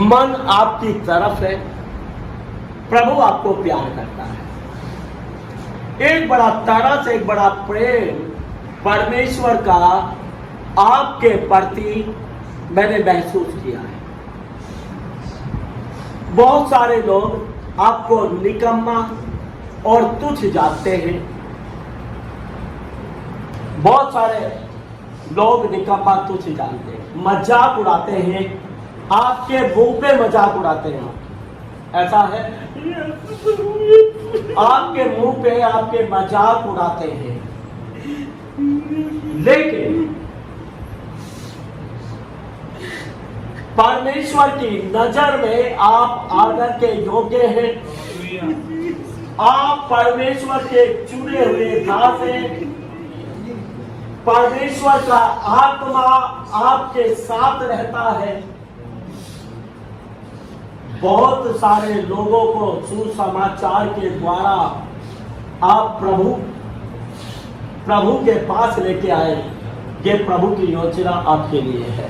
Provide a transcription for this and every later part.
मन आपकी तरफ है, प्रभु आपको प्यार करता है। एक बड़ा तरस, एक बड़ा प्रेम परमेश्वर का आपके प्रति मैंने महसूस किया है। बहुत सारे लोग आपको निकम्मा और तुच्छ जानते हैं। बहुत सारे लोग निकम्मा तुच्छ जानते हैं, मजाक उड़ाते हैं, आपके मुंह पे मजाक उड़ाते हैं। ऐसा है, आपके मुंह पे आपके मजाक उड़ाते हैं, लेकिन परमेश्वर की नजर में आप आदर के योग्य हैं। आप परमेश्वर के चुने हुए दास हैं। परमेश्वर का आत्मा आपके साथ रहता है। बहुत सारे लोगों को सुसमाचार के द्वारा आप प्रभु के पास लेके आए। ये प्रभु की योजना आपके लिए है।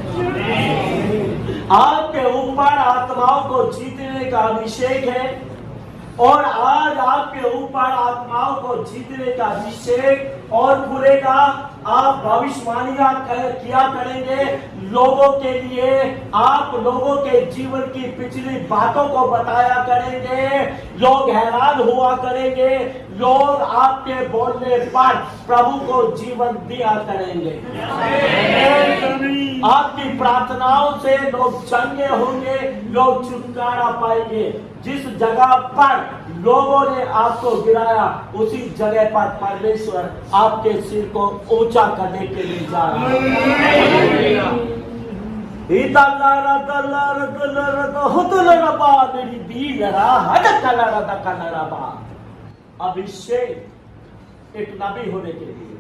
आपके ऊपर आत्माओं को जीतने का अभिषेक है, और आज आपके ऊपर आत्माओं को जीतने का अभिषेक और खुलेगा। आप भविष्यवाणियां किया करेंगे लोगों के लिए। आप लोगों के जीवन की पिछली बातों को बताया करेंगे। लोग हैरान हुआ करेंगे। लोग आपके बोलने पर प्रभु को जीवन दिया करेंगे। आपकी प्रार्थनाओं से लोग चंगे होंगे, लोग छुटकारा पाएंगे। जिस जगह पर लोगों ने आपको गिराया, उसी जगह पर परमेश्वर आपके सिर को ऊंचा करने के लिए जा रहा है। अभिषेक एक नबी होने के लिए,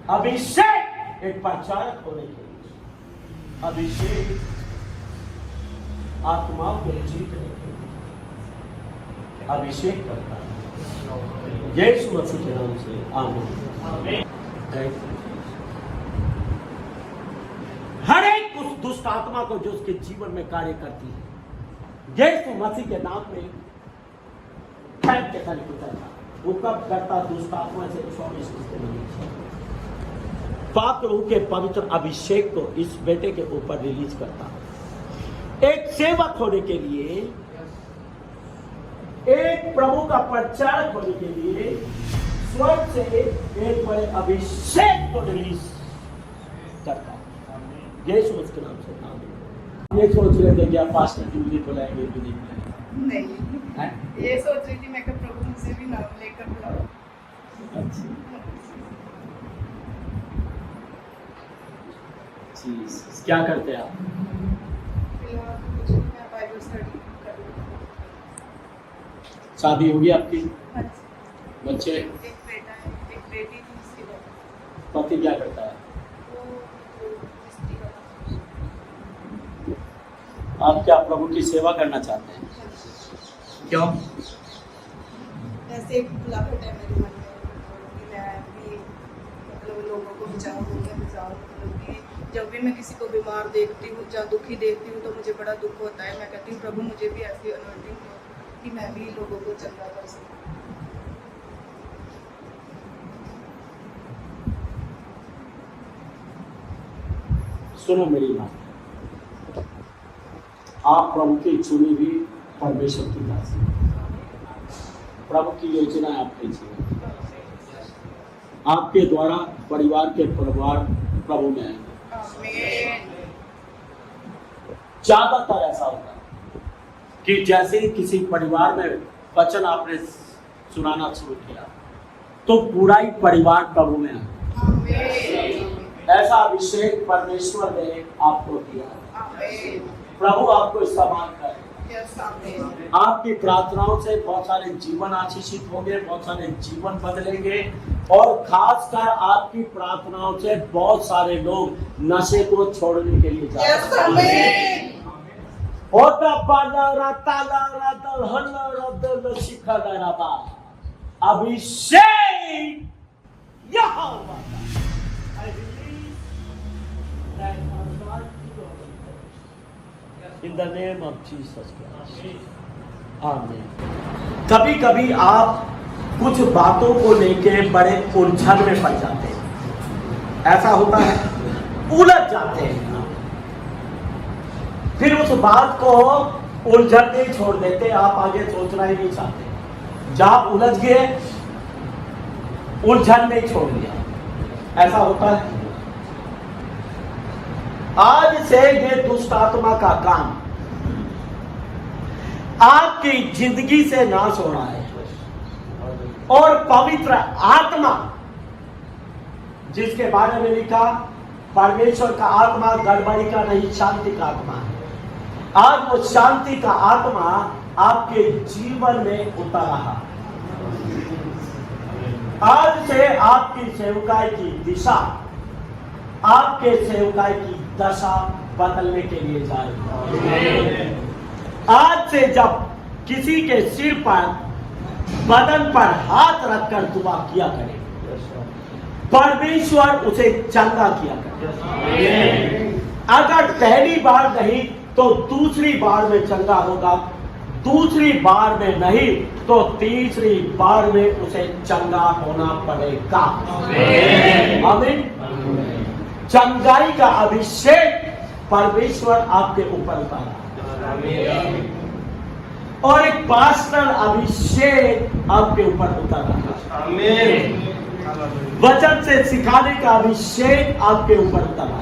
अभिषेक एक प्रचारक होने के लिए, अभिषेक आत्माओं को जीतने के लिए अभिषेक करता है। यीशु मसीह के नाम से आमीन। हर एक उस दुष्ट आत्मा को जो उसके जीवन में कार्य करती है, यीशु मसीह के नाम में फैल के खाली उतरता। वो कब करता? दुष्ट आत्मा से 24 उसके लिए पाप प्रभु के पवित्र अभिषेक को इस बेटे के ऊपर रिलीज करता। एक सेवक होने के लिए, एक प्रभु का प्रचारक होने के लिए स्वर्ग से एक बड़े अभिषेक को रिलीज करता है। यीशु उसके नाम से आमीन। ये सोच रहे थे कि आप पास्टर जूली को लाएंगे कि नहीं? ये सोच रही थी मैं कि प्रभु मुझे भी नाम लेकर बुलाओ। अच्छा, क्या करते हैं आप? फिलहाल कुछ नहीं, मैं बाइबल स्टडी कर रही हूँ। शादी होगी आपकी? हाँ जी। बच्चे? एक बेटा है, एक बेटी थी, उसकी बेटी। पति क्या करता है? वो मिस्त्री का काम। आप क्या प्रभु की सेवा करना चाहते हैं? हाँ जी। क्यों? ऐसे एक बुलाहट है मेरे मन में कि मैं भी मतलब लोगों को बचाऊँ, मतलब कि जब भी मैं किसी को बीमार देखती हूँ या दुखी देखती हूँ तो मुझे बड़ा दुख होता है। मैं कहती हूँ प्रभु मुझे भी ऐसी अनॉइंटिंग हो कि मैं भी लोगों को चंगा कर सकूँ। सुनो मेरी बात, आप प्रभु की चुनी हुई परमेश्वर की दास हैं। प्रभु की योजना आपके जीवन, आपके द्वारा परिवार के परिवार प्रभु में आएंगे। ज्यादातर ऐसा होता है कि जैसे ही किसी परिवार में वचन आपने सुनाना शुरू किया तो पूरा ही परिवार प्रभु में आया। ऐसा अभिषेक परमेश्वर ने आपको दिया। प्रभु आपको इस्तेमाल करे। आपकी प्रार्थनाओं से बहुत सारे जीवन आशीषित होंगे, बहुत सारे जीवन बदलेंगे, और खासकर आपकी प्रार्थनाओं से बहुत सारे लोग नशे को छोड़ने के लिए जाएंगे। अभिषेक यहाँ In the name of Jesus Christ. आमीन। कभी कभी आप कुछ बातों को लेके बड़े उलझन में पड़ जाते हैं, ऐसा होता है, उलझ जाते हैं। फिर उस बात को उलझन नहीं छोड़ देते, आप आगे सोचना ही नहीं चाहते। जब उलझ गए, उलझन नहीं छोड़ दिया, ऐसा होता है। आज से ये दुष्ट आत्मा का काम आपकी जिंदगी से नाश हो रहा है, और पवित्र आत्मा जिसके बारे में लिखा, परमेश्वर का आत्मा गड़बड़ी का नहीं, शांति का आत्मा है। आज वो शांति का आत्मा आपके जीवन में उतर रहा। आज से आपकी सेवकाई की दिशा, आपके सेवकाई की दशा बदलने के लिए जा रही है। आज से जब किसी के सिर पर, बदन पर हाथ रखकर दुआ किया करे, परमेश्वर उसे चंगा किया करे। अगर पहली बार नहीं तो दूसरी बार में चंगा होगा, दूसरी बार में नहीं तो तीसरी बार में उसे चंगा होना पड़ेगा। आमीन। चंगाई का अभिषेक परमेश्वर आपके ऊपर उतारा, और एक पास्टर अभिषेक आपके ऊपर उतारा। वचन से सिखाने का अभिषेक आपके ऊपर उतारा।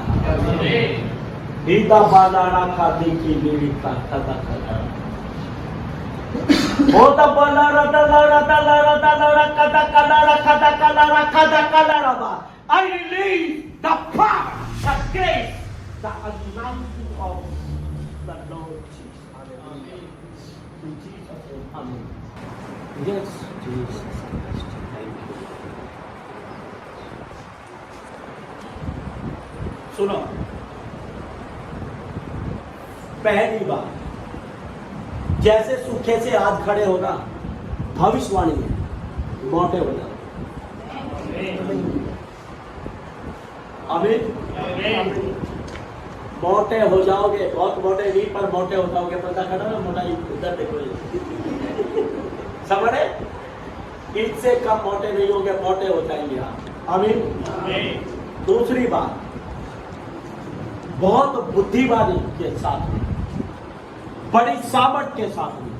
ईदा बालारा खादी की लीली का खदा खदा होता बालारा दलारा दलारा दलारा कदा कलारा खदा कलारा खदा कलारा बा। I release the power, the grace, the anointing of the Lord Jesus. Amen. In Jesus' name, amen. Yes, Jesus Christ. Thank you. सुनो, पहली बार जैसे सूखे से आज खड़े होना, भविष्यवाणी में मोटे हो जाओ। आमीन। मोटे हो जाओगे, बहुत मोटे नहीं पर मोटे हो जाओगे। पता खड़ा ना, मोटाई उधर देखो, समझे? इससे कम मोटे नहीं होगे, मोटे हो जाएंगे आप। आमीन। दूसरी बात, बहुत बुद्धिवादी के साथ में, बड़ी सामर्थ के साथ में,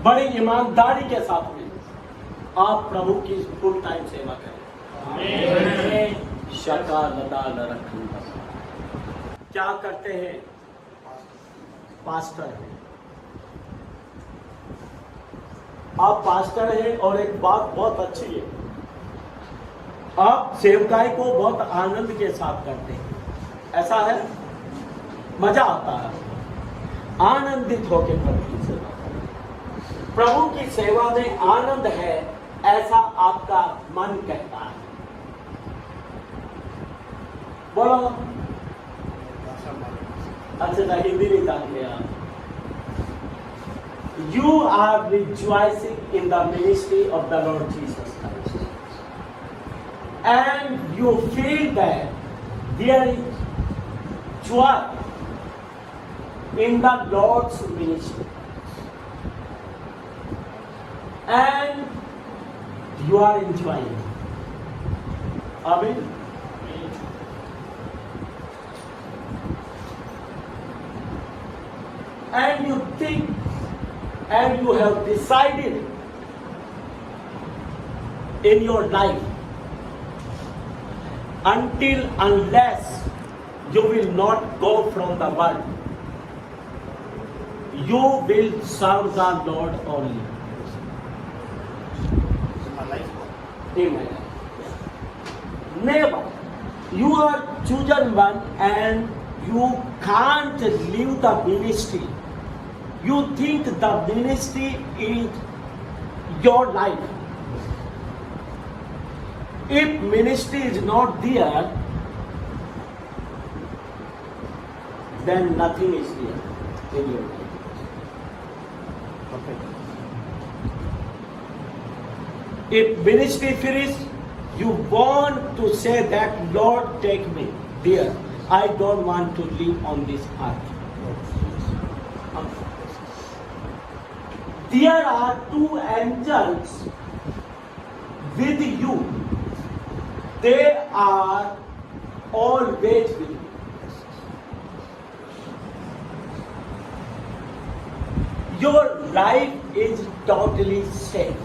बड़ी ईमानदारी के साथ में आप प्रभु की फुल टाइम सेवा करें। क्या करते हैं? पास्टर हैं, आप पास्टर हैं, और एक बात बहुत अच्छी है, आप सेवकाई को बहुत आनंद के साथ करते हैं। ऐसा है, मजा आता है, आनंदित होकर प्रभु की सेवा करें। प्रभु की सेवा में आनंद है, ऐसा आपका मन कहता है। बोलो। अच्छा, हिंदी नहीं जानते आप। You are rejoicing in the ministry of the Lord Jesus Christ, and you feel that there is joy in the Lord's ministry, and you are enjoying. Amen. And you think, and you have decided in your life, unless you will not go from the world, you will serve the Lord only. In my life. Never. You are chosen one, and you can't leave the ministry. You think the ministry is your life. If ministry is not there, then nothing is there in your life. Okay. If ministry finished, you want to say that, Lord, take me there. I don't want to live on this earth. there are two angels with you. They are always with you. Your life is totally safe.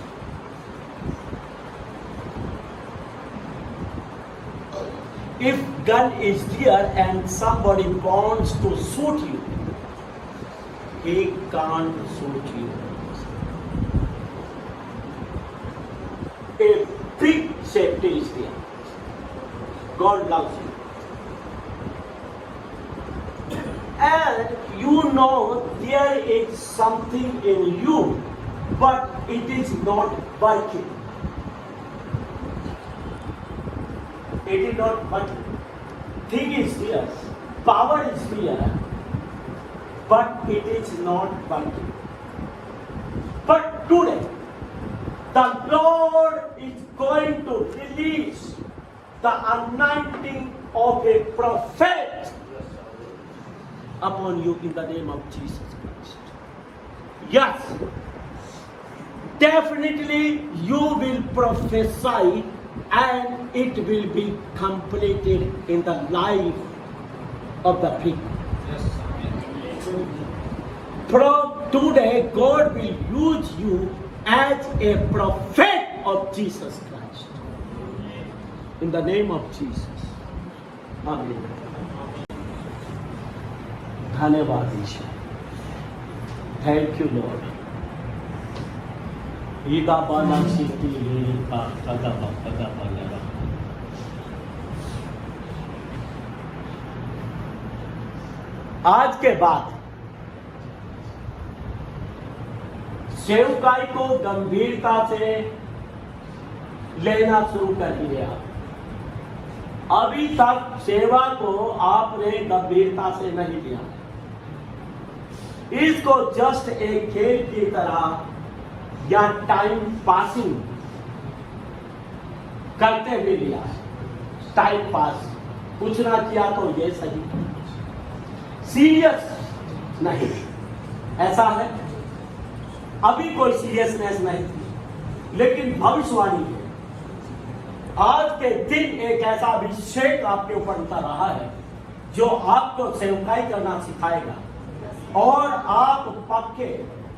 If gun is there and somebody wants to shoot you, he can't shoot you. A big safety is there. God loves you. And you know there is something in you, but it is not working. It is not working. Thing is there, power is there, but it is not working. But today, the Lord is going to release the anointing of a prophet upon you in the name of Jesus Christ. Yes, definitely you will prophesy and it will be completed in the life of the people. From today, God will use you as a prophet of Jesus Christ. In the name of Jesus. Amen. धन्यवाद ईश्वर. Thank you, Lord. ईदा बाला सिद्धि का कदा बाला. आज के बाद सेवकाई को गंभीरता से लेना शुरू कर दिया. अभी तक सेवा को आपने गंभीरता से नहीं लिया. इसको जस्ट एक खेल की तरह या टाइम पासिंग करते हुए लिया है. टाइम पास कुछ ना किया तो ये सही, सीरियस नहीं. ऐसा है, अभी कोई सीरियसनेस नहीं थी, लेकिन भविष्यवाणी है. आज के दिन एक ऐसा अभिषेक आपके ऊपर उतर रहा है जो आपको सेवकाई करना सिखाएगा और आप पक्के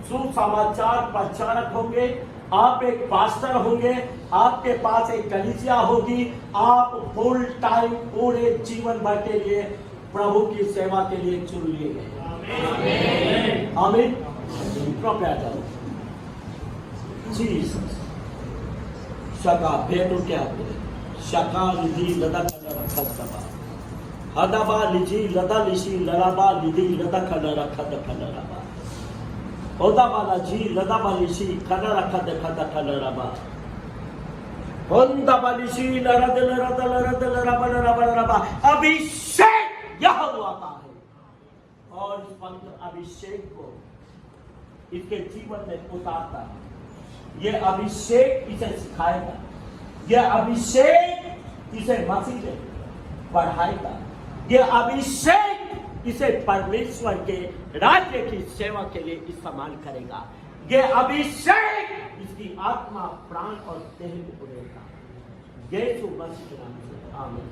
सुसमाचार प्रचारक होंगे. आप एक पास्टर होंगे. आपके पास एक कलीसिया होगी. आप फुल टाइम पूरे जीवन भर के लिए प्रभु की सेवा के लिए चुन लिए गए. आमीन. कृपया जाओ. जीसस शका भेटो क्या शका लिधि लदा खद सभा हदबा लिजी लदा लिशी लराबा लिधि लदा खदरा खद खदराबा होदाबा जी लदाबा लिशी खदरा खद खद खदराबा होंदाबा लिशी लरद लरद लरद लराबा लराबा लराबा. अभिषेक यह हुआ है और इस पवित्र अभिषेक को इसके जीवन में उतारता है. ये अभिषेक इसे सिखाएगा. ये अभिषेक इसे मसीह में बढ़ाएगा. ये अभिषेक इसे परमेश्वर के राज्य की सेवा के लिए इस्तेमाल करेगा. ये अभिषेक इसकी आत्मा, प्राण और देह को उड़ेगा. यीशु मसीह के नाम से आमीन.